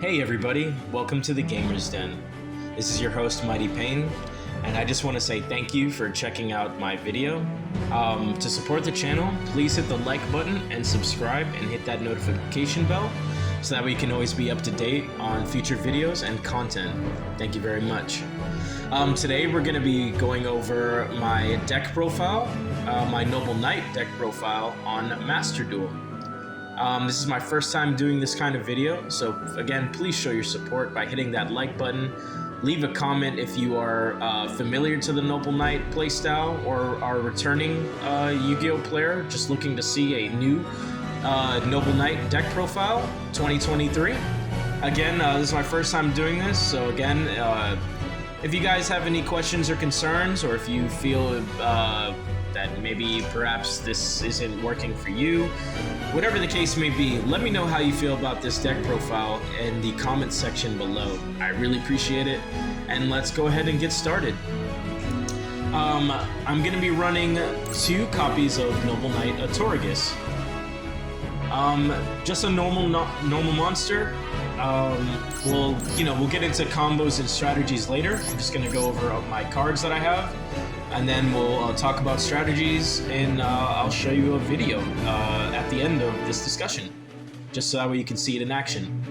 Hey everybody, welcome to the Gamers Den. This is your host Mighty Payne, and I just want to say thank you for checking out my video. To support the channel, please hit the like button and subscribe and hit that notification bell so that we can always be up to date on future videos and content. Thank you very much. Today we're going to be going over my deck profile, my Noble Knight deck profile on Master Duel. This is my first time doing this kind of video, so again, please show your support by hitting that like button. Leave a comment if you are familiar to the Noble Knight playstyle or are a returning Yu-Gi-Oh player just looking to see a new Noble Knight deck profile 2023. Again, this is my first time doing this, so again, if you guys have any questions or concerns, or if you feel that maybe perhaps this isn't working for you, whatever the case may be, let me know how you feel about this deck profile in the comment section below. I really appreciate it, and let's go ahead and get started. I'm going to be running 2 copies of Noble Knight Atorgus. Just a normal monster. We'll get into combos and strategies later. I'm just going to go over my cards that I have, and then we'll talk about strategies, and I'll show you a video at the end of this discussion, just so that way you can see it in action.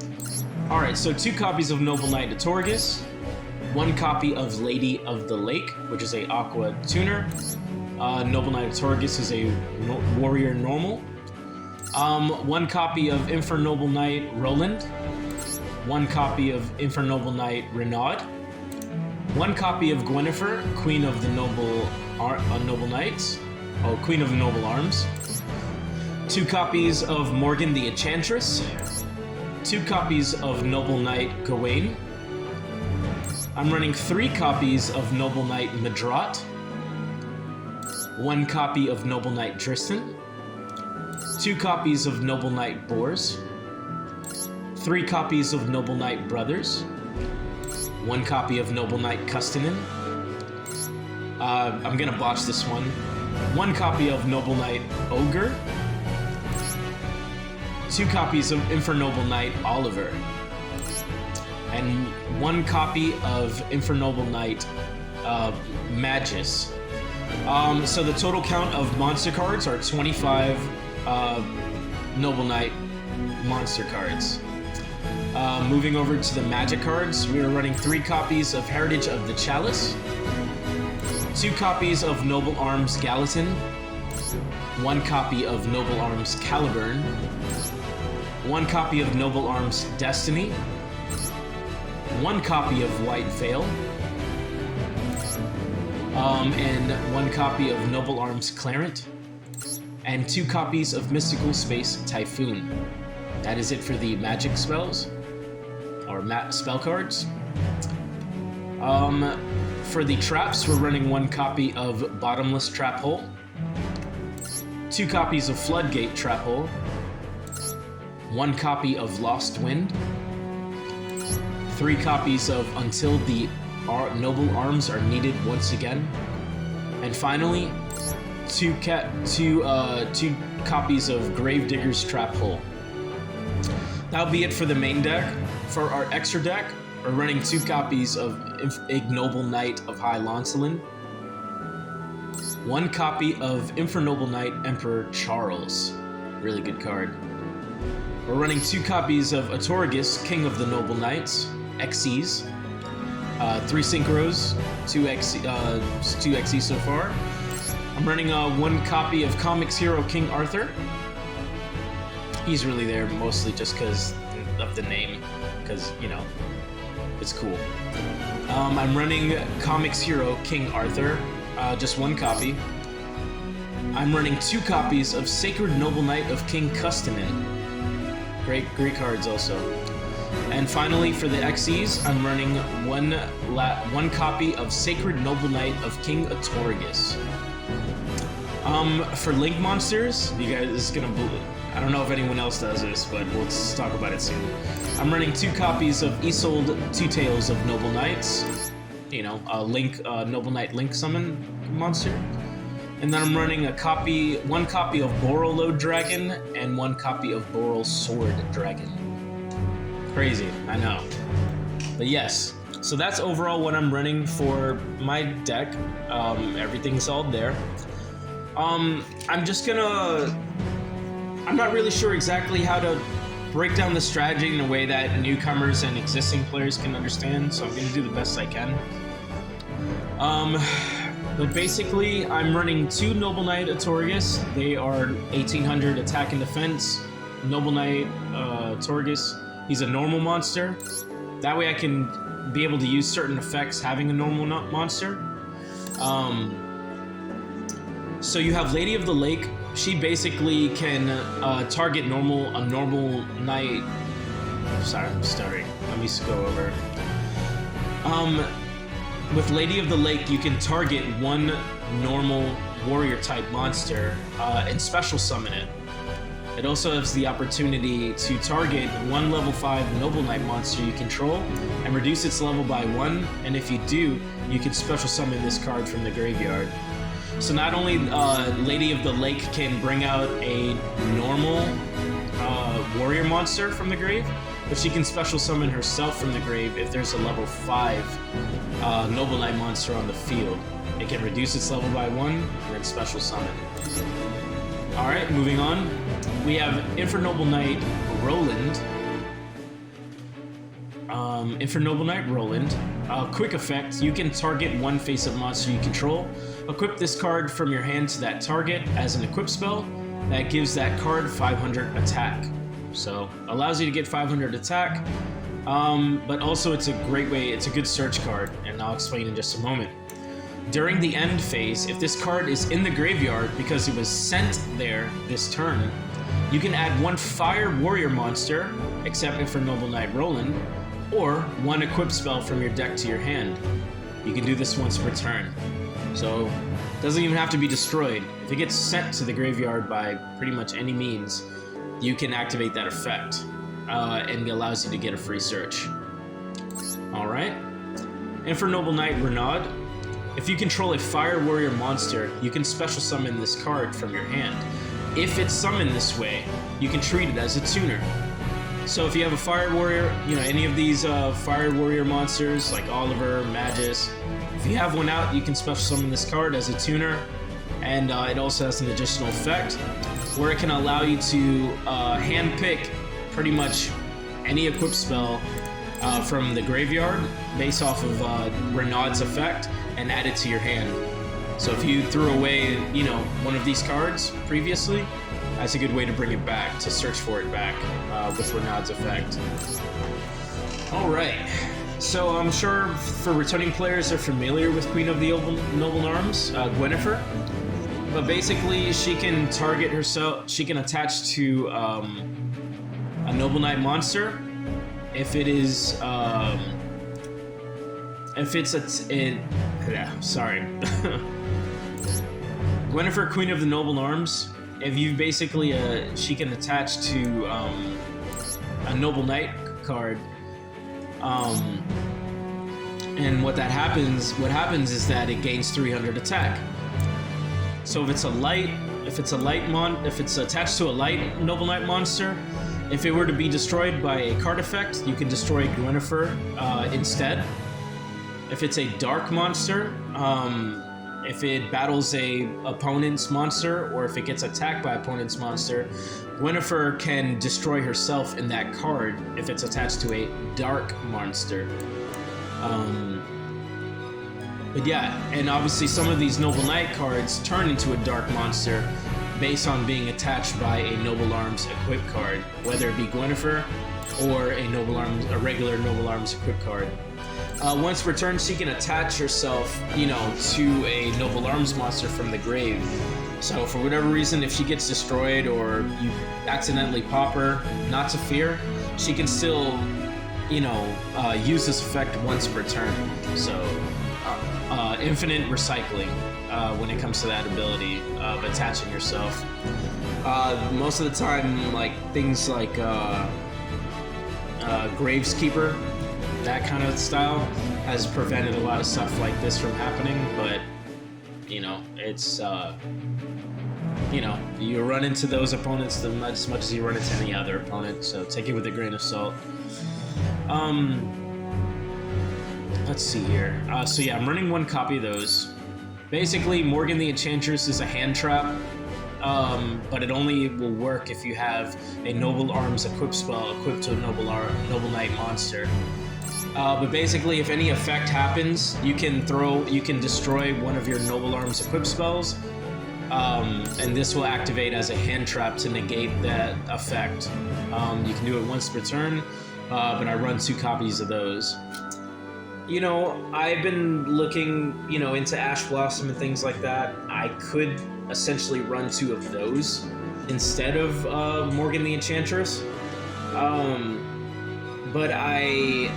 Alright, so 2 copies of Noble Knight Atorgus, 1 copy of Lady of the Lake, which is a Aqua tuner. Noble Knight Atorgus is a warrior normal. 1 copy of Noble Knight Roland, 1 copy of Noble Knight Renaud, 1 copy of Gwynnifer, Queen of the Noble Knights, Queen of the Noble Arms, 2 copies of Morgan the Enchantress, 2 copies of Noble Knight Gawain. I'm running 3 copies of Noble Knight Madrat, 1 copy of Noble Knight Tristan, 2 copies of Noble Knight Boars, 3 copies of Noble Knight Brothers, 1 copy of Noble Knight Custonin. I'm gonna botch this one. 1 copy of Noble Knight Ogre, 2 copies of Noble Knight Oliver, and 1 copy of Noble Knight Magus. So the total count of monster cards are 25 Noble Knight monster cards. Moving over to the magic cards, we are running 3 copies of Heritage of the Chalice, 2 copies of Noble Arms Gallatin, 1 copy of Noble Arms Caliburn, 1 copy of Noble Arms Destiny, 1 copy of White Veil, and 1 copy of Noble Arms Clarent, and 2 copies of Mystical Space Typhoon. That is it for the magic spells, or spell cards. For the traps, we're running 1 copy of Bottomless Trap Hole, 2 copies of Floodgate Trap Hole, 1 copy of Lost Wind, 3 copies of Until the Noble Arms Are Needed Once Again, and finally, 2 copies of Gravedigger's Trap Hole. That'll be it for the main deck. For our extra deck, we're running 2 copies of Ignoble Knight of High Lancelin, 1 copy of Noble Knight Emperor Charles. Really good card. We're running 2 copies of Atorgus, King of the Noble Knights, XEs. 3 Synchros, 2 XEs so far. I'm running 1 copy of Comics Hero King Arthur. He's really there mostly just because of the name, because, you know, it's cool. I'm running Comics Hero King Arthur, just 1 copy. I'm running 2 copies of Sacred Noble Knight of King Custonin. Great cards also. And finally, for the XEs, I'm running 1 copy of Sacred Noble Knight of King Atorgus. For Link monsters, you guys, this is gonna believe. I don't know if anyone else does this, but we'll talk about it soon. I'm running 2 copies of Isolde Two Tails of Noble Knights. You know, Link, Noble Knight Link summon monster. And then I'm running 1 copy of Boral Lode Dragon and 1 copy of Boral Sword Dragon. Crazy, I know. But yes, so that's overall what I'm running for my deck. Everything's all there. I'm not really sure exactly how to break down the strategy in a way that newcomers and existing players can understand, so I'm going to do the best I can. But basically, I'm running 2 Noble Knight Atorgus. They are 1800 attack and defense. Noble Knight Atorgus, he's a normal monster. That way I can be able to use certain effects having a normal monster. So you have Lady of the Lake. She basically can target a normal knight. Sorry, I'm starting. Let me go over. With Lady of the Lake, you can target one normal warrior type monster and special summon it. It also has the opportunity to target one level 5 Noble Knight monster you control and reduce its level by 1, and if you do, you can special summon this card from the graveyard. So not only Lady of the Lake can bring out a normal warrior monster from the grave, but she can special summon herself from the grave if there's a level 5 Noble Knight monster on the field. It can reduce its level by 1 and then special summon. Alright, moving on. We have Infernoble Knight Roland. Infernoble Knight Roland. Quick effect, you can target one face-up monster you control. Equip this card from your hand to that target as an equip spell. That gives that card 500 attack. So, allows you to get 500 attack, but also it's a great way, it's a good search card, and I'll explain in just a moment. During the end phase, if this card is in the graveyard because it was sent there this turn, you can add one Fire Warrior monster, except for Noble Knight Roland, or one equip spell from your deck to your hand. You can do this once per turn. So, it doesn't even have to be destroyed. If it gets sent to the graveyard by pretty much any means, you can activate that effect, and it allows you to get a free search. Alright. Infernoble Knight Renaud. If you control a Fire Warrior monster, you can special summon this card from your hand. If it's summoned this way, you can treat it as a tuner. So if you have a Fire Warrior, any of these Fire Warrior monsters, like Oliver, Magus, if you have one out, you can special summon this card as a tuner, and it also has an additional effect, where it can allow you to handpick pretty much any equip spell from the graveyard based off of Renaud's effect and add it to your hand. So if you threw away, one of these cards previously, that's a good way to bring it back, to search for it back with Renaud's effect. Alright, so I'm sure for returning players they're familiar with Queen of the Noble Arms, Gwynnefer. But basically, she can target herself, she can attach to a Noble Knight monster if it is, Gwynnefer, Queen of the Noble Arms, if you basically, she can attach to a Noble Knight card, and what happens is that it gains 300 attack. So if it's attached to a light Noble Knight monster, if it were to be destroyed by a card effect, you can destroy Gwynnefer instead. If it's a dark monster, if it battles a opponent's monster, or if it gets attacked by opponent's monster, Gwynnefer can destroy herself in that card if it's attached to a dark monster. But yeah, and obviously some of these Noble Knight cards turn into a dark monster based on being attached by a Noble Arms equip card, whether it be Gwynnefer or a regular Noble Arms equip card. Once returned, she can attach herself, to a Noble Arms monster from the grave. So for whatever reason, if she gets destroyed or you accidentally pop her, not to fear, she can still, use this effect once per turn. So infinite recycling when it comes to that ability of attaching yourself. Most of the time, things like Graveskeeper, that kind of style, has prevented a lot of stuff like this from happening, but it's you run into those opponents as much as you run into any other opponent, so take it with a grain of salt. Let's see here. So yeah, I'm running one copy of those. Basically, Morgan the Enchantress is a hand trap, but it only will work if you have a Noble Arms equip spell equipped to a Noble Knight monster. But basically, if any effect happens, you can destroy one of your Noble Arms equip spells, and this will activate as a hand trap to negate that effect. You can do it once per turn, but I run 2 copies of those. You know, I've been looking, into Ash Blossom and things like that. I could essentially run 2 of those instead of Morgan the Enchantress. But I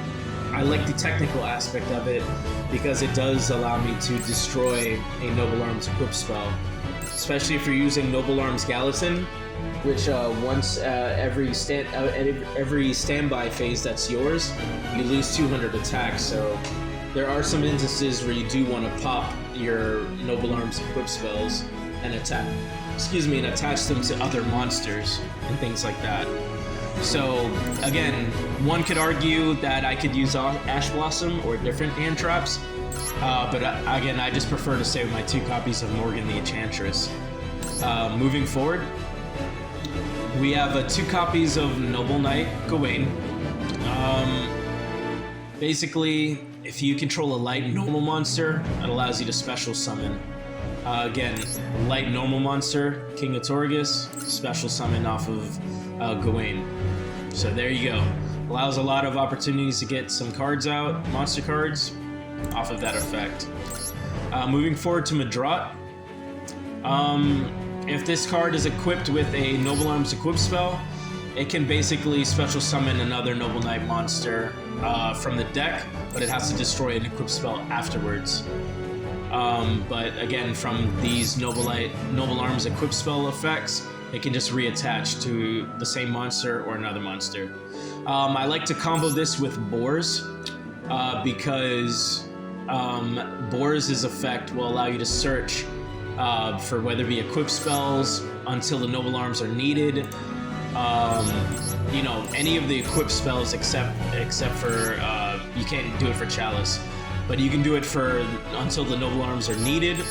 like the technical aspect of it because it does allow me to destroy a Noble Arms equip spell. Especially if you're using Noble Arms Gallatin, which once every standby phase that's yours, you lose 200 attack. So there are some instances where you do want to pop your Noble Arms equip spells and attach them to other monsters and things like that. So again, one could argue that I could use Ash Blossom or different hand traps, but again, I just prefer to stay with my 2 copies of Morgan the Enchantress. Moving forward, we have 2 copies of Noble Knight Gawain. Basically, if you control a light normal monster, it allows you to special summon. Again, light normal monster, King of Torghast, special summon off of Gawain. So there you go. Allows a lot of opportunities to get some cards out, monster cards, off of that effect. Moving forward to Madrat. If this card is equipped with a Noble Arms equip spell, it can basically special summon another Noble Knight monster from the deck, but it has to destroy an equip spell afterwards. But again, from these Noble Arms equip spell effects, it can just reattach to the same monster or another monster. I like to combo this with Boars because Boars' effect will allow you to search for whether it be equip spells until the Noble Arms are needed. Any of the equip spells except for you can't do it for Chalice, but you can do it for until the Noble Arms are needed.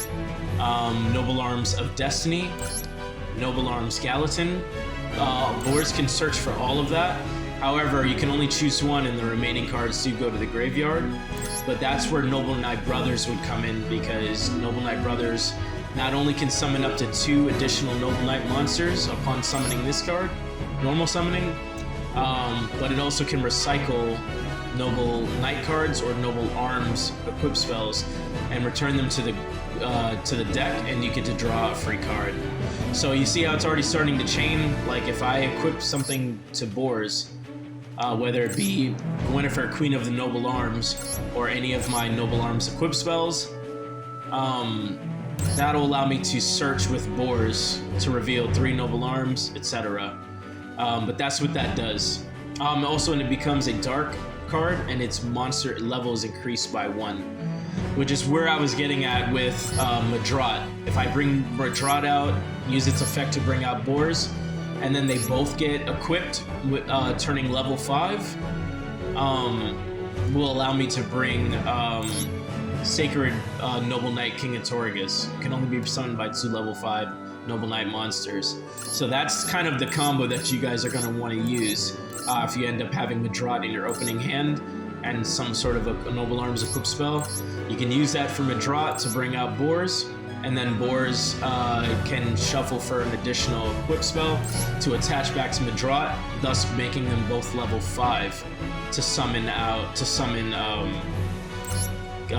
Noble Arms of Destiny, Noble Arms Gallatin. Boars can search for all of that. However, you can only choose one, and the remaining cards do go to the graveyard. But that's where Noble Knight Brothers would come in, because Noble Knight Brothers not only can summon up to 2 additional Noble Knight monsters upon summoning this card, normal summoning, but it also can recycle Noble Knight cards or Noble Arms equip spells and return them to the deck, and you get to draw a free card. So you see how it's already starting to chain. Like if I equip something to Boars, whether it be Gwynnefer, Queen of the Noble Arms, or any of my Noble Arms equip spells, that'll allow me to search with Boars to reveal 3 Noble Arms, etc. But that's what that does. Also, when it becomes a dark card and its monster level is increased by 1, which is where I was getting at with Madrat. If I bring Madrat out, use its effect to bring out Boars, and then they both get equipped with turning level 5, will allow me to bring Sacred Noble Knight King of Torghast. Can only be summoned by 2 level 5 Noble Knight monsters. So that's kind of the combo that you guys are going to want to use if you end up having Madrat in your opening hand and some sort of a Noble Arms equip spell. You can use that for Madrat to bring out Boars, and then Boars can shuffle for an additional equip spell to attach back to Madrat, thus making them both level 5 to summon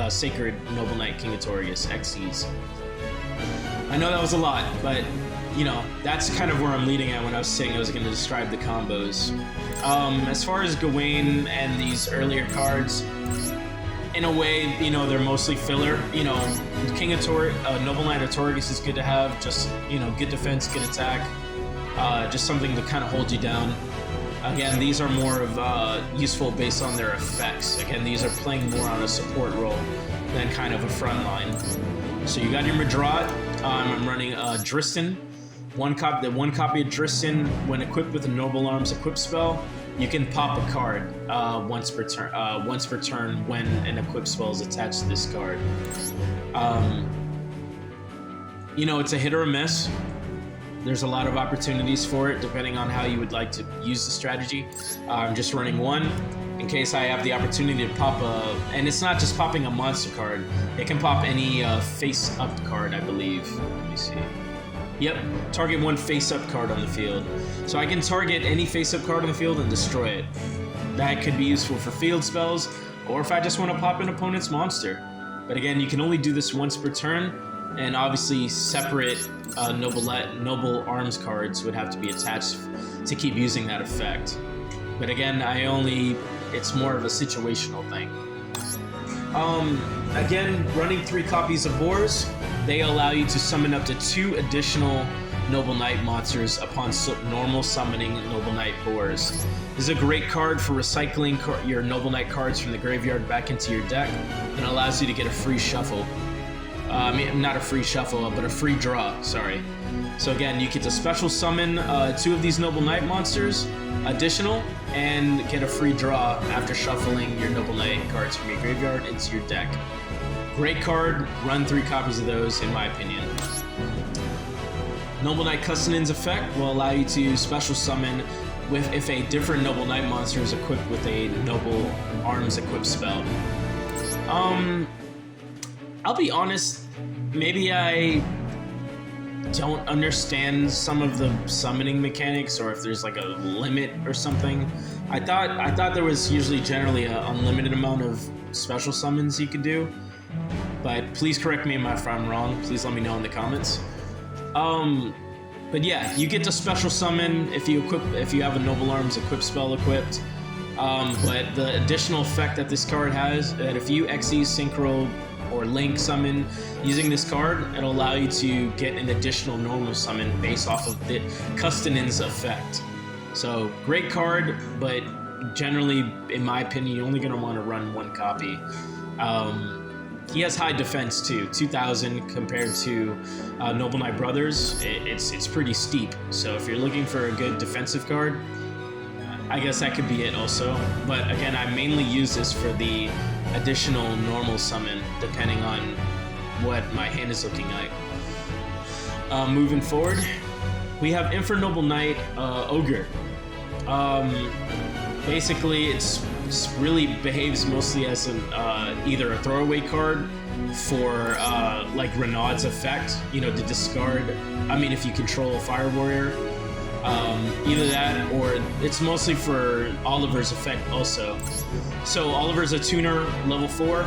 Sacred Noble Knight King of Torghast XCs. I know that was a lot, but that's kind of where I'm leading at when I was saying I was going to describe the combos. As far as Gawain and these earlier cards, in a way, they're mostly filler. Noble Knight of Torghast is good to have, just, good defense, good attack, just something to kind of hold you down. Again, these are more of useful based on their effects. Again, these are playing more on a support role than kind of a front line. So you got your Madrat. I'm running Dristan. One copy of Dristan, when equipped with a Noble Arms equip spell, you can pop a card once per turn when an equip spell is attached to this card. You know, it's a hit or a miss. There's a lot of opportunities for it depending on how you would like to use the strategy. I'm just running one in case I have the opportunity to pop and it's not just popping a monster card. It can pop any face-up card, I believe. Let me see. Yep, target one face-up card on the field. So I can target any face-up card on the field and destroy it. That could be useful for field spells, or if I just want to pop an opponent's monster. But again, you can only do this once per turn, and obviously separate noble arms cards would have to be attached to keep using that effect. But again, it's more of a situational thing. Again, running 3 copies of Boars, they allow you to summon up to 2 additional Noble Knight monsters upon normal summoning Noble Knight Boars. This is a great card for recycling your Noble Knight cards from the graveyard back into your deck, and allows you to get a free shuffle. Not a free shuffle, but a free draw, sorry. So again, you get to special summon 2 of these Noble Knight monsters, additional, and get a free draw after shuffling your Noble Knight cards from your graveyard into your deck. Great card, run 3 copies of those in my opinion. Noble Knight Custenan's effect will allow you to special summon if a different Noble Knight monster is equipped with a Noble Arms equipped spell. I'll be honest, maybe I don't understand some of the summoning mechanics, or if there's like a limit or something. I thought there was usually generally an unlimited amount of special summons you could do, but please correct me if I'm wrong. Please let me know in the comments. But yeah, you get to special summon if you have a Noble Arms equipped spell equipped. But the additional effect that this card has, that if you Xe, Synchro, or Link summon using this card, it'll allow you to get an additional normal summon based off of the Custenan's effect. So great card, but generally, in my opinion, you're only going to want to run 1 copy. He has high defense too, 2,000 compared to Noble Knight Brothers. It's pretty steep. So if you're looking for a good defensive card, I guess that could be it also. But again, I mainly use this for the additional normal summon, depending on what my hand is looking like. Moving forward, we have Noble Knight Ogre. Basically, it's really behaves mostly as an either a throwaway card for like Renaud's effect, you know, to discard. I mean, if you control a Fire Warrior, either that, or it's mostly for Oliver's effect also. So Oliver's a tuner, level 4,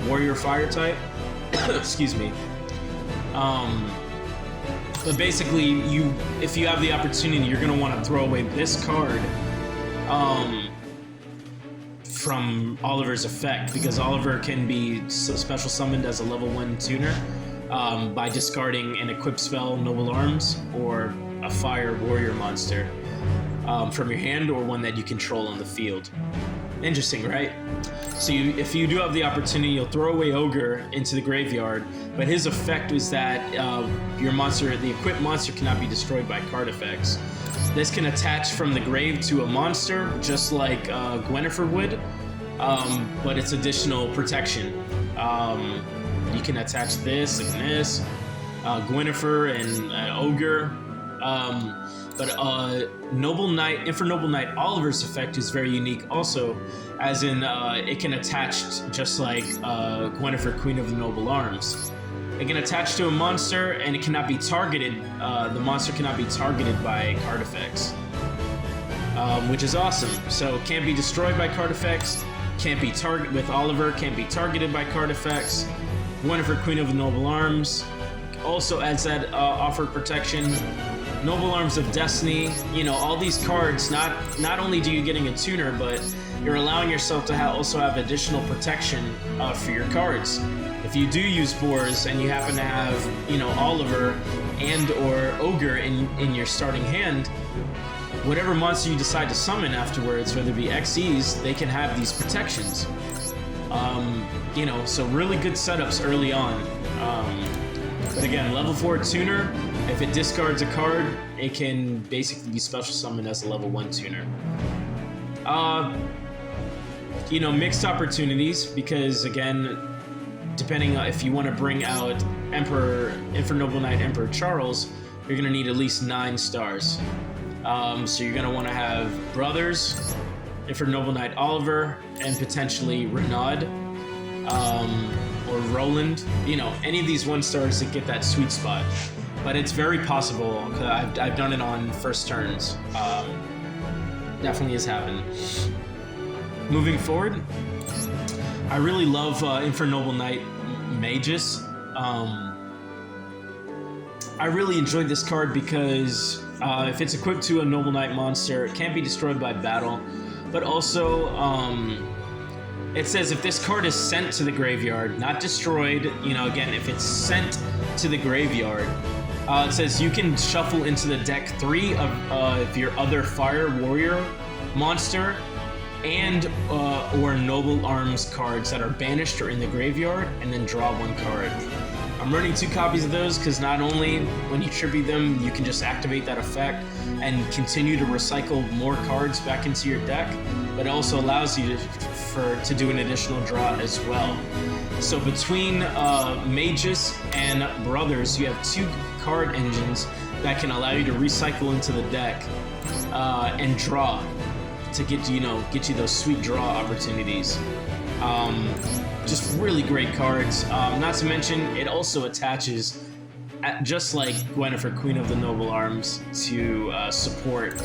warrior fire type. Excuse me. But basically, if you have the opportunity, you're gonna want to throw away this card from Oliver's effect, because Oliver can be special summoned as a level 1 tuner by discarding an equipped spell, Noble Arms, or a fire warrior monster from your hand, or one that you control on the field. Interesting, right? So if you do have the opportunity, you'll throw away Ogre into the graveyard, but his effect is that your monster, the equipped monster, cannot be destroyed by card effects. This can attach from the grave to a monster, just like Gwynnefer would, but it's additional protection. You can attach this and this, Gwynnefer and Ogre. But Noble Knight Oliver's effect is very unique also, as in it can attach just like Gwynnefer, Queen of the Noble Arms. It can attach to a monster, and it cannot be targeted. The monster cannot be targeted by card effects, which is awesome. So it can't be destroyed by card effects. Can't be targeted with Oliver. Can't be targeted by card effects. Gwynnefer, Queen of the Noble Arms, also adds that offer protection. Noble Arms of Destiny, you know, all these cards, not only do you getting a tuner, but you're allowing yourself to also have additional protection for your cards. If you do use Boars and you happen to have, you know, Oliver and or Ogre in your starting hand, whatever monster you decide to summon afterwards, whether it be XEs, they can have these protections. You know, so really good setups early on. But again, level 4 tuner, if it discards a card, it can basically be special summoned as a level 1 tuner. You know, mixed opportunities, because again, depending on if you want to bring out Noble Knight Emperor Charles, you're going to need at least 9 stars. So you're going to want to have Brothers, Noble Knight Oliver, and potentially Renaud, or Roland. You know, any of these 1 stars to get that sweet spot. But it's very possible, because I've done it on first turns. Definitely has happened. Moving forward, I really love Noble Knight Magus. I really enjoyed this card because if it's equipped to a Noble Knight monster, it can't be destroyed by battle. But also, it says if this card is sent to the graveyard, not destroyed, you know, again, if it's sent to the graveyard, it says you can shuffle into the deck 3 of your other Fire Warrior monster and or Noble Arms cards that are banished or in the graveyard, and then draw 1 card. I'm running 2 copies of those because not only when you tribute them, you can just activate that effect and continue to recycle more cards back into your deck, but it also allows you to do an additional draw as well. So between Magus and Brothers, you have 2 card engines that can allow you to recycle into the deck and draw to get you those sweet draw opportunities. Just really great cards. Not to mention, it also attaches, just like Gwynnefer, Queen of the Noble Arms, to support,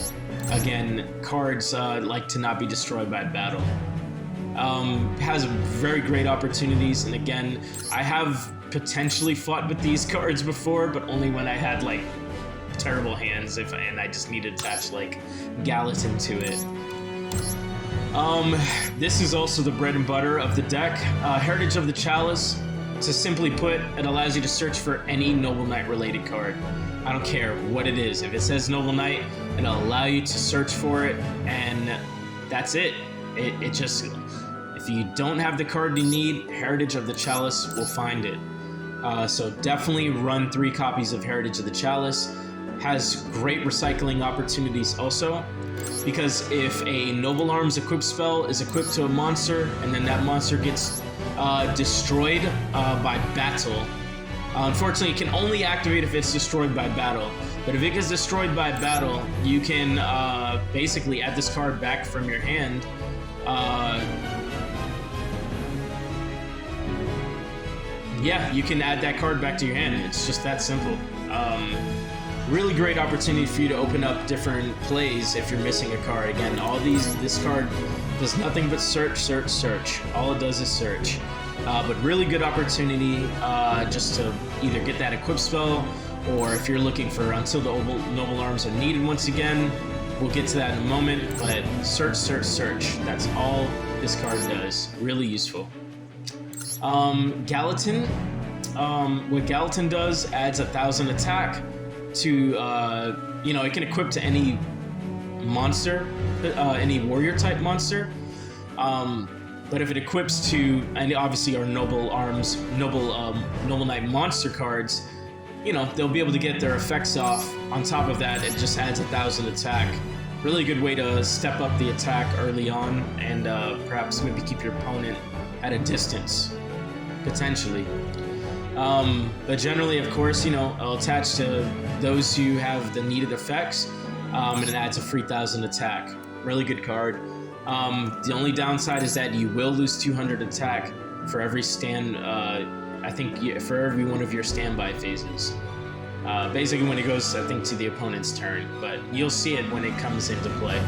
again, cards like to not be destroyed by battle. Has very great opportunities, and again, I have potentially fought with these cards before, but only when I had like terrible hands, and I just need to attach like Gallatin to it. This is also the bread and butter of the deck. Heritage of the Chalice. To simply put, it allows you to search for any Noble Knight related card. I don't care what it is. If it says Noble Knight, it'll allow you to search for it, and that's it. It just, if you don't have the card you need, Heritage of the Chalice will find it. So definitely run 3 copies of Heritage of the Chalice. Has great recycling opportunities also, because if a Noble Arms equipped spell is equipped to a monster and then that monster gets destroyed by battle, unfortunately it can only activate if it's destroyed by battle. But if it gets destroyed by battle, you can basically add this card back from your hand. Yeah, you can add that card back to your hand. It's just that simple. Really great opportunity for you to open up different plays if you're missing a card. Again, this card does nothing but search, search, search. All it does is search. But really good opportunity just to either get that equip spell, or if you're looking for until the Noble Arms are needed once again. We'll get to that in a moment, but search, search, search. That's all this card does. Really useful. Gallatin. What Gallatin does, adds 1,000 attack to, it can equip to any monster, any warrior type monster. But if it equips to, and obviously our Noble Arms, Noble Knight monster cards, they'll be able to get their effects off. On top of that, it just adds 1,000 attack. Really good way to step up the attack early on, and perhaps maybe keep your opponent at a distance, potentially. But generally, of course, it'll attach to those who have the needed effects, and it adds a free 1,000 attack. Really good card. The only downside is that you will lose 200 attack for every for every one of your standby phases. Basically when it goes, I think, to the opponent's turn, but you'll see it when it comes into play.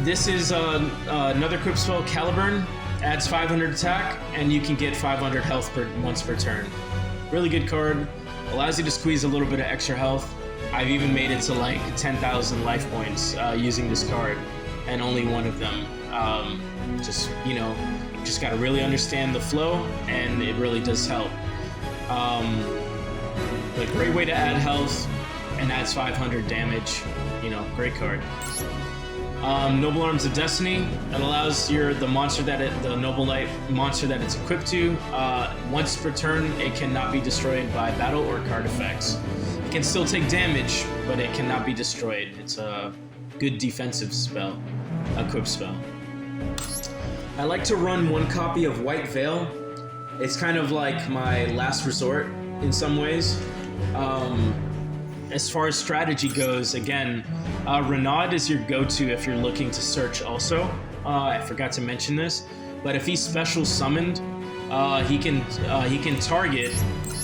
This is another equip spell, Caliburn. Adds 500 attack, and you can get 500 health once per turn. Really good card. Allows you to squeeze a little bit of extra health. I've even made it to like 10,000 life points using this card, and only one of them. Just gotta really understand the flow, and it really does help. But great way to add health, and adds 500 damage. Great card. Noble Arms of Destiny. It allows the Noble Knight monster that it's equipped to, once per turn, it cannot be destroyed by battle or card effects. It can still take damage, but it cannot be destroyed. It's a good defensive spell, equip spell. I like to run one copy of White Veil. It's kind of like my last resort in some ways. As far as strategy goes, again, Renaud is your go-to if you're looking to search also. I forgot to mention this, but if he's special summoned, he can target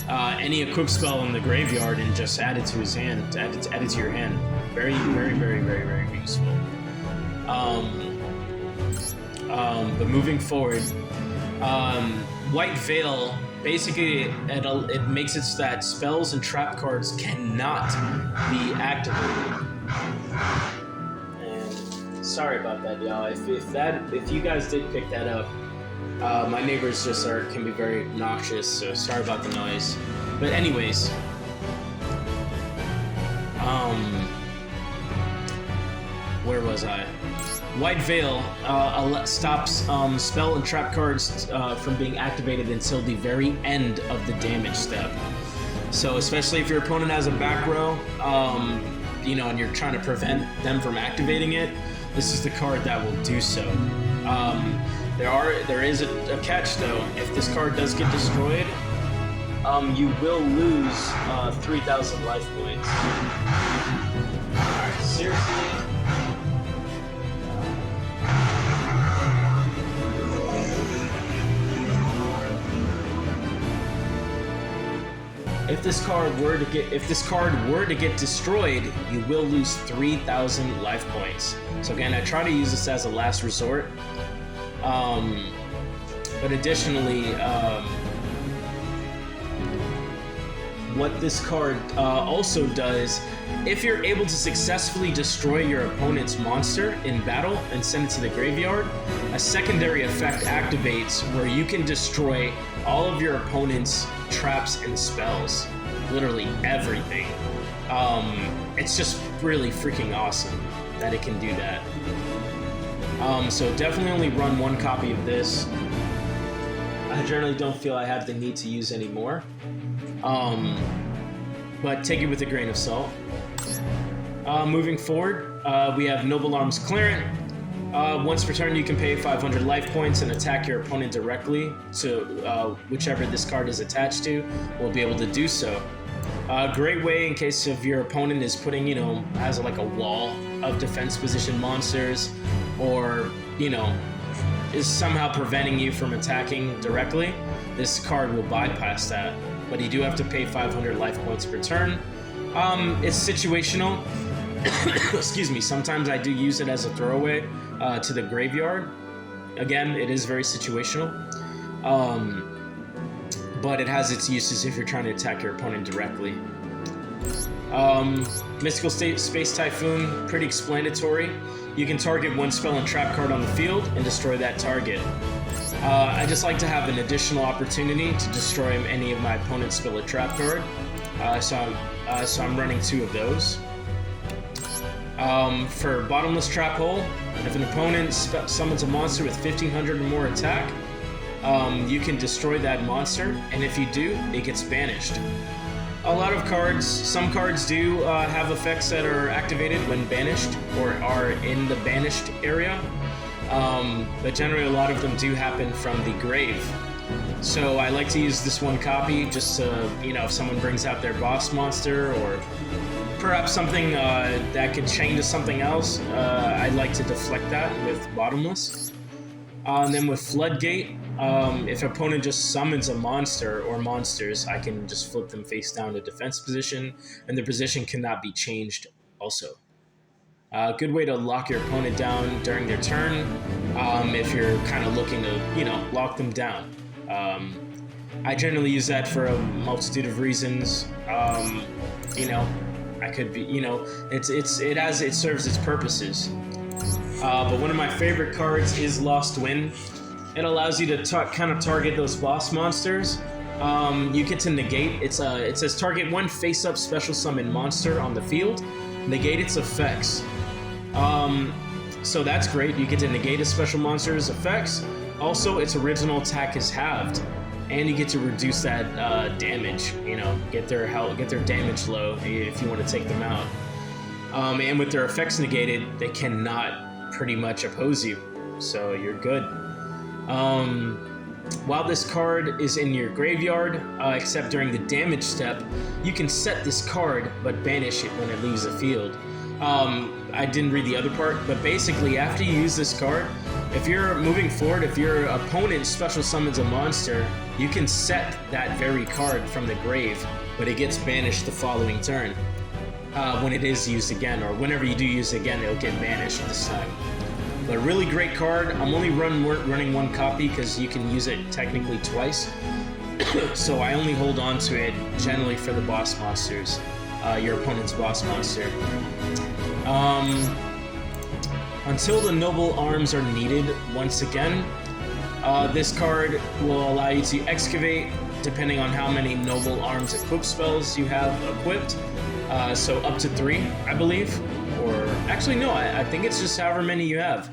any equip spell in the graveyard and just add it to his hand, add it to your hand. Very, very, very, very, very useful. But moving forward, White Veil, basically it makes it so that spells and trap cards cannot be activated. And sorry about that, y'all. If you guys did pick that up, my neighbors just can be very obnoxious, so sorry about the noise. But anyways, where was I? White Veil stops spell and trap cards from being activated until the very end of the damage step. So especially if your opponent has a back row, and you're trying to prevent them from activating it, this is the card that will do so. There is a catch though. If this card does get destroyed, you will lose 3,000 life points. Alright, seriously? If this card were to get destroyed, you will lose 3,000 life points. So again, I try to use this as a last resort. But additionally, what this card also does, if you're able to successfully destroy your opponent's monster in battle and send it to the graveyard, a secondary effect activates where you can destroy all of your opponent's traps and spells. Literally everything. It's just really freaking awesome that it can do that. So definitely only run one copy of this. I generally don't feel I have the need to use any more. But take it with a grain of salt. Moving forward, we have Noble Arms Clearant. Once per turn, you can pay 500 life points and attack your opponent directly. So whichever this card is attached to will be able to do so. Great way in case of your opponent is putting, has like a wall of defense position monsters, or, is somehow preventing you from attacking directly. This card will bypass that, but you do have to pay 500 life points per turn. It's situational. Excuse me. Sometimes I do use it as a throwaway to the graveyard. Again, it is very situational. But it has its uses if you're trying to attack your opponent directly. Mystical Space Typhoon, pretty explanatory. You can target one spell and trap card on the field and destroy that target. I just like to have an additional opportunity to destroy any of my opponent's spell or trap card. So I'm running 2 of those. For Bottomless Trap Hole, if an opponent summons a monster with 1,500 or more attack, you can destroy that monster, and if you do, it gets banished. A lot of cards, some cards do have effects that are activated when banished or are in the banished area, but generally a lot of them do happen from the grave. So I like to use this one copy just to, if someone brings out their boss monster or perhaps something that could chain to something else, I'd like to deflect that with Bottomless. And then with Floodgate, if an opponent just summons a monster or monsters, I can just flip them face down to defense position, and the position cannot be changed also. A good way to lock your opponent down during their turn, if you're kind of looking to, lock them down. I generally use that for a multitude of reasons. I could be, it serves its purposes. But one of my favorite cards is Lost Wind. It allows you to kind of target those boss monsters. You get to negate. It says target one face-up special summon monster on the field. Negate its effects. So that's great. You get to negate a special monster's effects. Also, its original attack is halved, and you get to reduce that damage. Get their damage low if you want to take them out. And with their effects negated, they cannot pretty much oppose you, so you're good. While this card is in your graveyard, except during the damage step, you can set this card but banish it when it leaves the field. I didn't read the other part, but basically after you use this card, if you're moving forward, if your opponent special summons a monster, you can set that very card from the grave, but it gets banished the following turn. When it is used again, or whenever you do use it again, it'll get banished this time. But really great card. I'm only running one copy because you can use it technically twice. So I only hold on to it generally for the boss monsters, your opponent's boss monster. Until the noble arms are needed once again, this card will allow you to excavate depending on how many noble arms equip spells you have equipped. So up to 3, I believe. Or actually, no, I think it's just however many you have.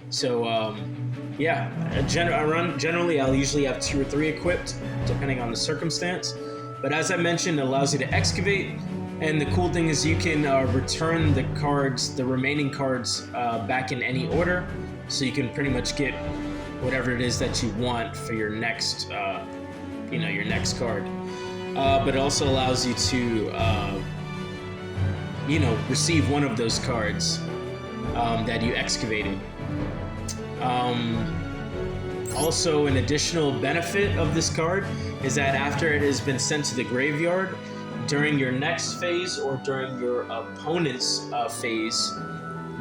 So, yeah, generally I'll usually have 2 or 3 equipped, depending on the circumstance. But as I mentioned, it allows you to excavate. And the cool thing is you can return the remaining cards back in any order. So you can pretty much get whatever it is that you want for your next, your next card. But it also allows you to, receive one of those cards that you excavated. Also, an additional benefit of this card is that after it has been sent to the graveyard, during your next phase or during your opponent's phase,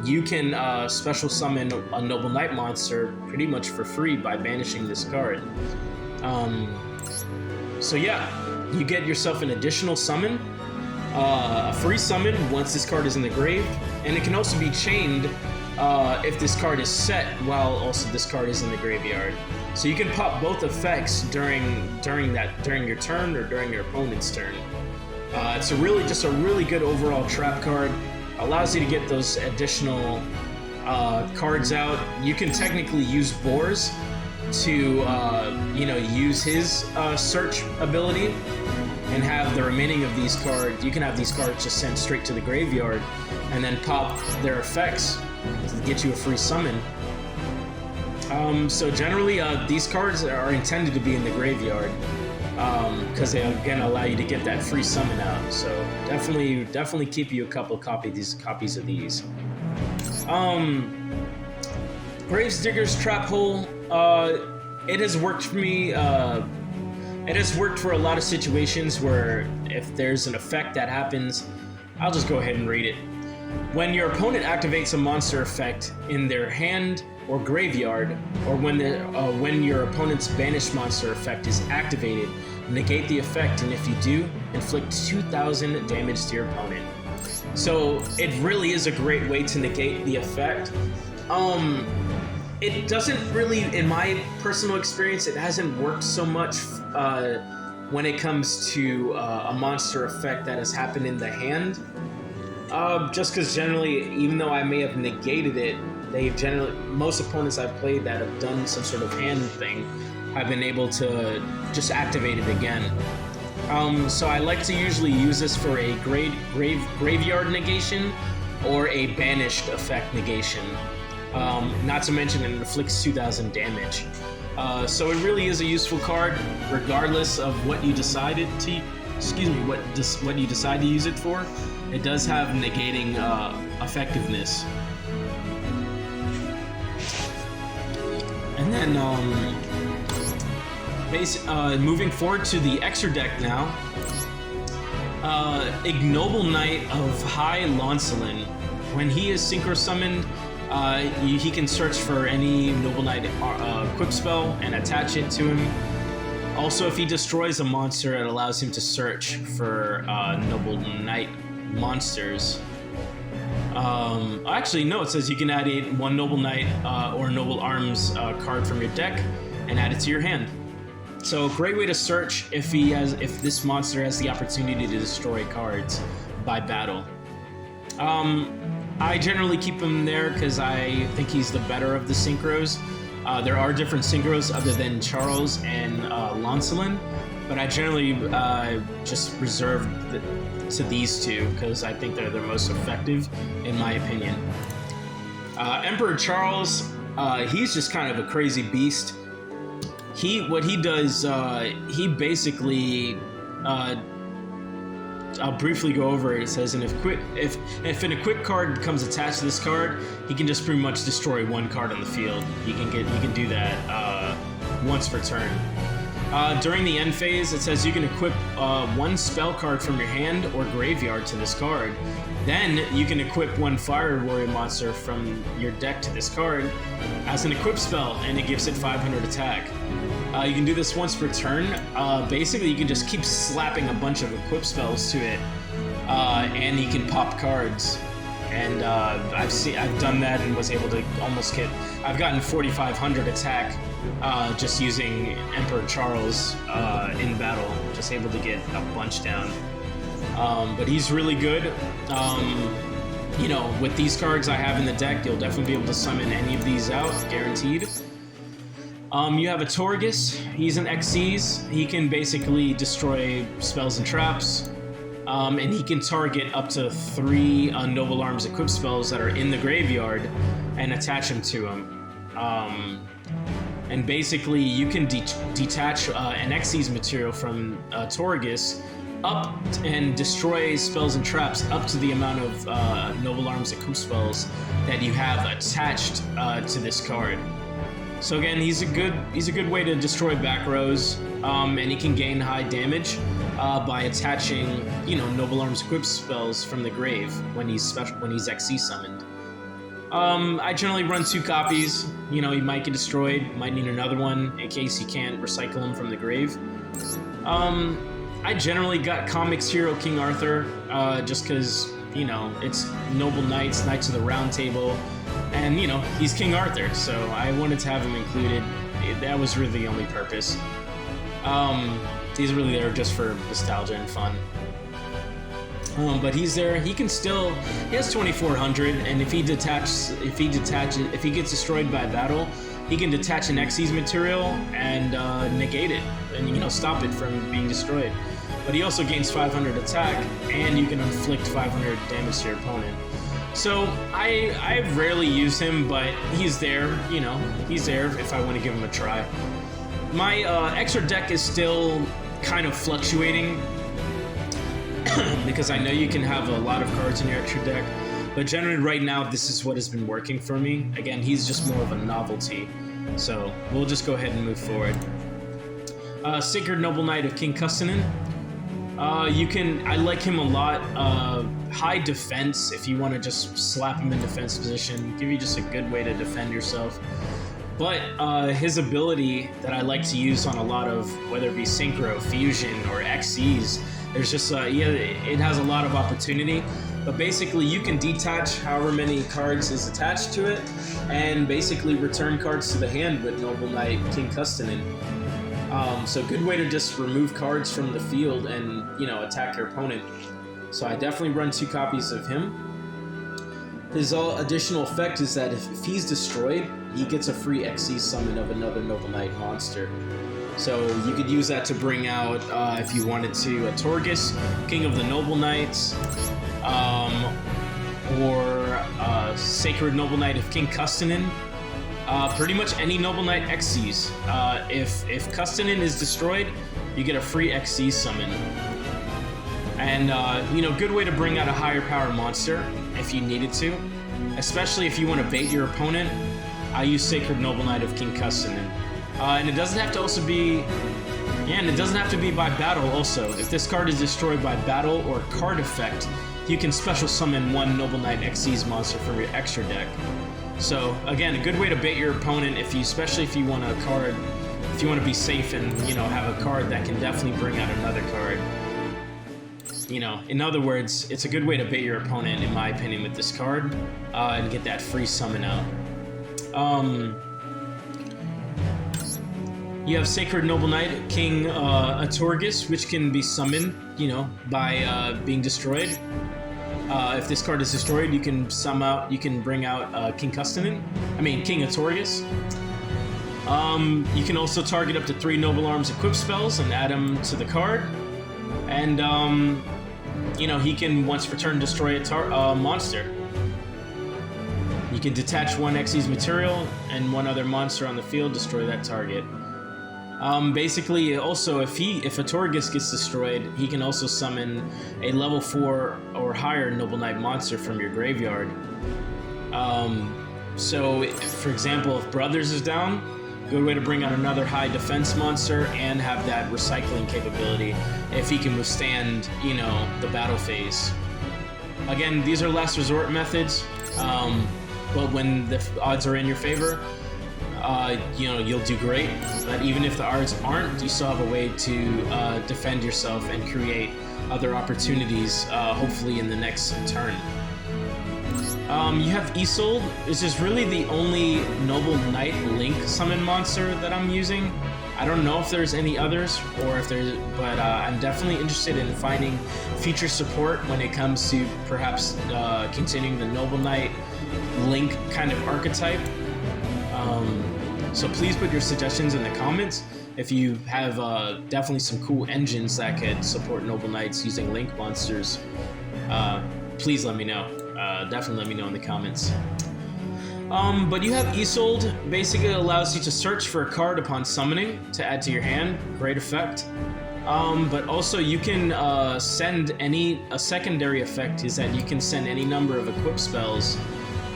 you can special summon a Noble Knight monster pretty much for free by banishing this card. So yeah, you get yourself an additional summon, a free summon once this card is in the grave, and it can also be chained if this card is set while also this card is in the graveyard. So you can pop both effects during your turn or during your opponent's turn. It's just a really good overall trap card. Allows you to get those additional cards out. You can technically use Boars to use his search ability and have the remaining of these cards. You can have these cards just sent straight to the graveyard and then pop their effects to get you a free summon. So generally, these cards are intended to be in the graveyard because they again allow you to get that free summon out. So definitely keep you a couple copies of these. Gravesdigger's Trap Hole. It has worked for me. It has worked for a lot of situations where if there's an effect that happens, I'll just go ahead and read it. When your opponent activates a monster effect in their hand or graveyard, or when your opponent's banished monster effect is activated, negate the effect, and if you do, inflict 2,000 damage to your opponent. So it really is a great way to negate the effect. It doesn't really, in my personal experience, it hasn't worked so much when it comes to a monster effect that has happened in the hand. Just because generally, even though I may have negated it, most opponents I've played that have done some sort of hand thing, I've been able to just activate it again. So I like to usually use this for a graveyard negation or a banished effect negation. Not to mention it inflicts 2,000 damage. So it really is a useful card, regardless of what you decide to use it for. It does have negating effectiveness. And then moving forward to the extra deck now. Ignoble Knight of High Launcelin. When he is synchro summoned, he can search for any Noble Knight equip spell and attach it to him. Also, if he destroys a monster, it allows him to search for Noble Knight monsters. Actually, no, it says you can add one Noble Knight or Noble Arms card from your deck and add it to your hand. So, great way to search if this monster has the opportunity to destroy cards by battle. I generally keep him there because I think he's the better of the synchros. There are different synchros other than Charles and Launcelin, but I generally just reserve to these two because I think they're the most effective, in my opinion. Emperor Charles, he's just kind of a crazy beast. What he does, he basically, I'll briefly go over it. It says, and if an equip card becomes attached to this card, he can just pretty much destroy one card on the field. He can do that once per turn. During the end phase, it says you can equip one spell card from your hand or graveyard to this card. Then you can equip one Fire Warrior monster from your deck to this card as an equip spell, and it gives it 500 attack. You can do this once per turn. Basically, you can just keep slapping a bunch of equip spells to it, and you can pop cards. And I've done that and was able to almost get. I've gotten 4,500 attack just using Emperor Charles in battle. Just able to get a bunch down. But he's really good. You know, with these cards I have in the deck, you'll definitely be able to summon any of these out, guaranteed. You have a Torgus. He's an Xyz. He can basically destroy spells and traps. And he can target up to 3 Noble Arms equipped spells that are in the graveyard and attach them to him. And basically, you can detach an Xyz material from Torgus up and destroy spells and traps up to the amount of Noble Arms equipped spells that you have attached to this card. So again, he's a good way to destroy back rows, and he can gain high damage by attaching, Noble Arms equipped spells from the grave when he's Xyz summoned. I generally run 2 copies. He might get destroyed, might need another one in case you can't recycle him from the grave. I generally got Comics Hero King Arthur, just because, it's Noble Knights, Knights of the Round Table, and, he's King Arthur, so I wanted to have him included. That was really the only purpose. He's really there just for nostalgia and fun. But he's there. He has 2,400, and if he gets destroyed by battle, he can detach an Xyz material and negate it, and stop it from being destroyed. But he also gains 500 attack, and you can inflict 500 damage to your opponent. So I rarely use him, but he's there. He's there if I want to give him a try. My extra deck is still kind of fluctuating because I know you can have a lot of cards in your extra deck, but generally right now this is what has been working for me. Again, he's just more of a novelty, so we'll just go ahead and move forward. Sacred Noble Knight of King Custanin. I like him a lot. High defense, if you want to just slap him in defense position, give you just a good way to defend yourself. But his ability that I like to use on a lot of, whether it be Synchro, Fusion, or Xyz, there's just, it has a lot of opportunity. But basically, you can detach however many cards is attached to it, and basically return cards to the hand with Noble Knight King Custanin. So good way to just remove cards from the field and, attack your opponent. So I definitely run 2 copies of him. His additional effect is that if he's destroyed, he gets a free Xyz summon of another Noble Knight monster. So you could use that to bring out, if you wanted to, a Torgus, King of the Noble Knights, or Sacred Noble Knight of King Custanin. Pretty much any Noble Knight Xyz. If Custanin is destroyed, you get a free Xyz summon. And, good way to bring out a higher power monster if you needed to. Especially if you want to bait your opponent, I use Sacred Noble Knight of King Custanin. And it doesn't have to also be... Yeah, and it doesn't have to be by battle also. If this card is destroyed by battle or card effect, you can special summon one Noble Knight Xyz monster from your extra deck. So, again, a good way to bait your opponent, especially if you want a card, if you want to be safe and, have a card that can definitely bring out another card. In other words, it's a good way to bait your opponent, in my opinion, with this card, and get that free summon out. You have Sacred Noble Knight, King Atorgus, which can be summoned, by being destroyed. If this card is destroyed, you can bring out King Atorgus. You can also target up to 3 Noble Arms equip spells and add them to the card. And, you know, he can, once per turn, destroy a monster. You can detach 1 Xyz material and 1 other monster on the field, destroy that target. Basically, also, if a Torghast gets destroyed, he can also summon a level 4 or higher Noble Knight monster from your graveyard. So, for example, if Brothers is down, good way to bring out another high defense monster and have that recycling capability if he can withstand, you know, the battle phase. Again, these are last resort methods, but when the odds are in your favor, you know, you'll do great. But even if the odds aren't, you still have a way to defend yourself and create other opportunities, hopefully in the next turn. You have Isolde. This is really the only Noble Knight Link summon monster that I'm using. I don't know if there's any others, or if there's, but I'm definitely interested in finding future support when it comes to perhaps continuing the Noble Knight Link kind of archetype. So please put your suggestions in the comments. If you have definitely some cool engines that could support Noble Knights using Link monsters, please let me know. Definitely let me know in the comments. But you have Isolde. Basically allows you to search for a card upon summoning to add to your hand. Great effect. But also you can send a secondary effect is that you can send any number of equip spells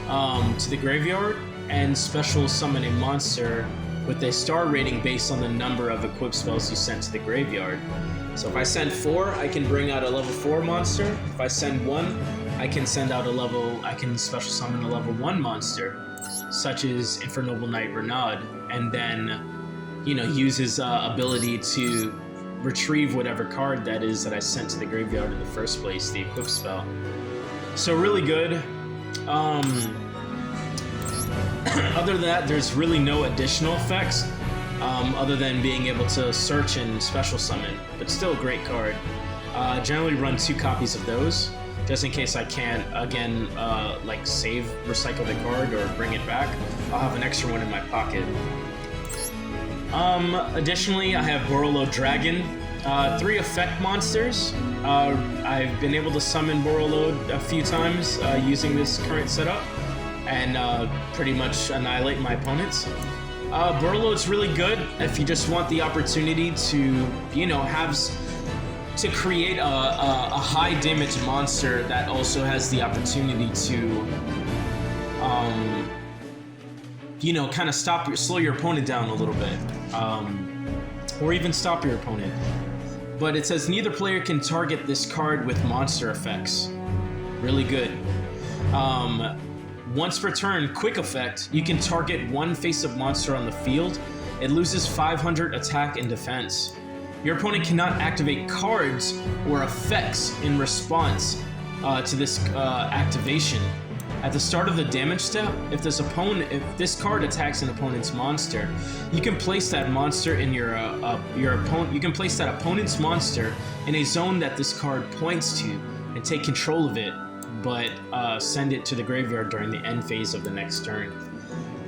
to the graveyard and special summon a monster with a star rating based on the number of equip spells you sent to the graveyard. So if I send 4, I can bring out a level 4 monster. If I send 1, I can special summon a level 1 monster, such as for Noble Knight Renaud, and then, you know, use his ability to retrieve whatever card that is that I sent to the graveyard in the first place, the equip spell. So really good. Other than that, there's really no additional effects, other than being able to search and special summon, but still a great card. Generally run 2 copies of those, just in case I can't, again, like recycle the card or bring it back. I'll have an extra one in my pocket. Additionally, I have Borolo Dragon. 3 effect monsters. I've been able to summon Borolo a few times using this current setup, and pretty much annihilate my opponents. Borolo is really good if you just want the opportunity to, you know, to create a high damage monster that also has the opportunity to, you know, kind of slow your opponent down a little bit, or even stop your opponent. But it says neither player can target this card with monster effects. Really good. Once per turn, quick effect, you can target 1 face-up monster on the field. It loses 500 attack and defense. Your opponent cannot activate cards or effects in response to this activation. At the start of the damage step, if this card attacks an opponent's monster, you can place that monster in your opponent. You can place that opponent's monster in a zone that this card points to and take control of it, but send it to the graveyard during the end phase of the next turn.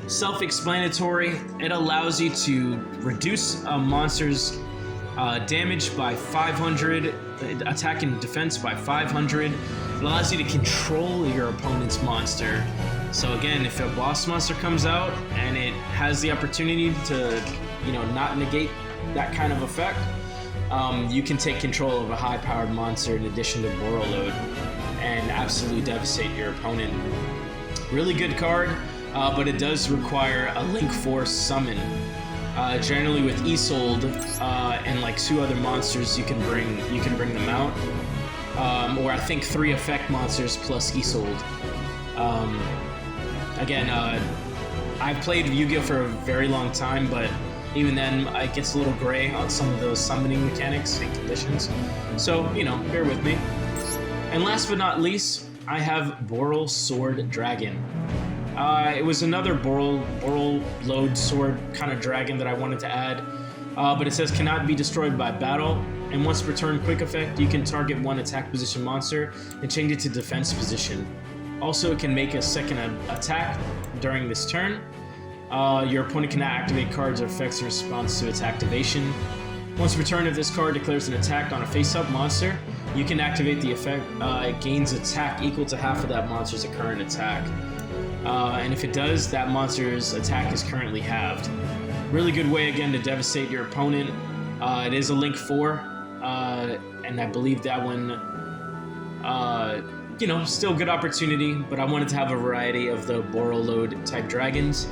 Self-explanatory. It allows you to reduce a monster's damage by 500, attack and defense by 500. It allows you to control your opponent's monster. So again, if a boss monster comes out and it has the opportunity to, you know, not negate that kind of effect, you can take control of a high-powered monster in addition to Borolo and absolutely devastate your opponent. Really good card, but it does require a Link Force summon. Generally with Isolde and like 2 other monsters, you can bring them out, or I think 3 effect monsters plus Isolde. Again, I've played Yu-Gi-Oh for a very long time, but even then it gets a little gray on some of those summoning mechanics and conditions. So, you know, bear with me. And last but not least, I have Boral Sword Dragon. It was another Boral Load Sword kind of dragon that I wanted to add, but it says cannot be destroyed by battle, and once per turn quick effect, you can target 1 attack position monster and change it to defense position. Also, it can make a second attack during this turn. Your opponent cannot activate cards or effects in response to its activation. Once per turn, if this card declares an attack on a face-up monster, you can activate the effect. It gains attack equal to half of that monster's current attack. And if it does, that monster's attack is currently halved. Really good way, again, to devastate your opponent. It is a Link 4, and I believe that one, still good opportunity, but I wanted to have a variety of the Borreload type dragons.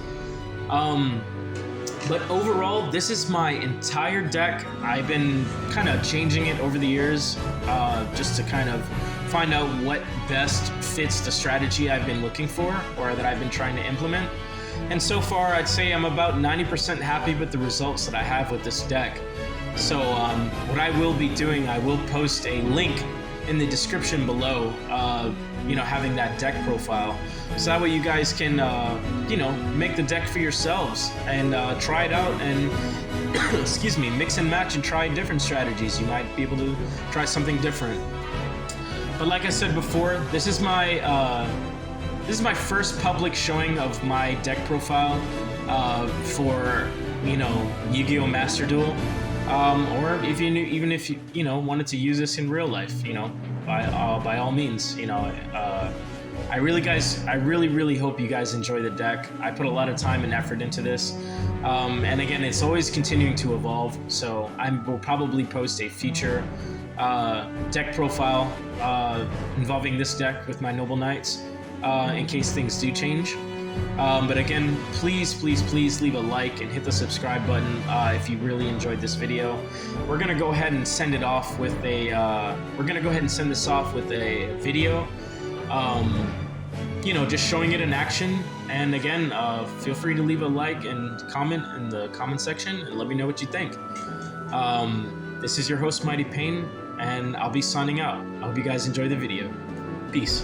But overall, this is my entire deck. I've been kind of changing it over the years, just to kind of find out what best fits the strategy I've been looking for, or that I've been trying to implement. And so far, I'd say I'm about 90% happy with the results that I have with this deck. So what I will be doing, I will post a link in the description below, having that deck profile. So that way you guys can, make the deck for yourselves and try it out and, excuse me, mix and match and try different strategies. You might be able to try something different. But like I said before, this is my first public showing of my deck profile for, Yu-Gi-Oh! Master Duel. Or even if you wanted to use this in real life, by all means, I really hope you guys enjoy the deck. I put a lot of time and effort into this, and again, it's always continuing to evolve. So I will probably post a future deck profile involving this deck with my Noble Knights in case things do change. But again, please leave a like and hit the subscribe button if you really enjoyed this video. We're gonna go ahead and send it off with a. We're gonna go ahead and send this off with a video. Just showing it in action. And again, feel free to leave a like and comment in the comment section and let me know what you think. This is your host, Mighty Pain, and I'll be signing out. I hope you guys enjoy the video. Peace.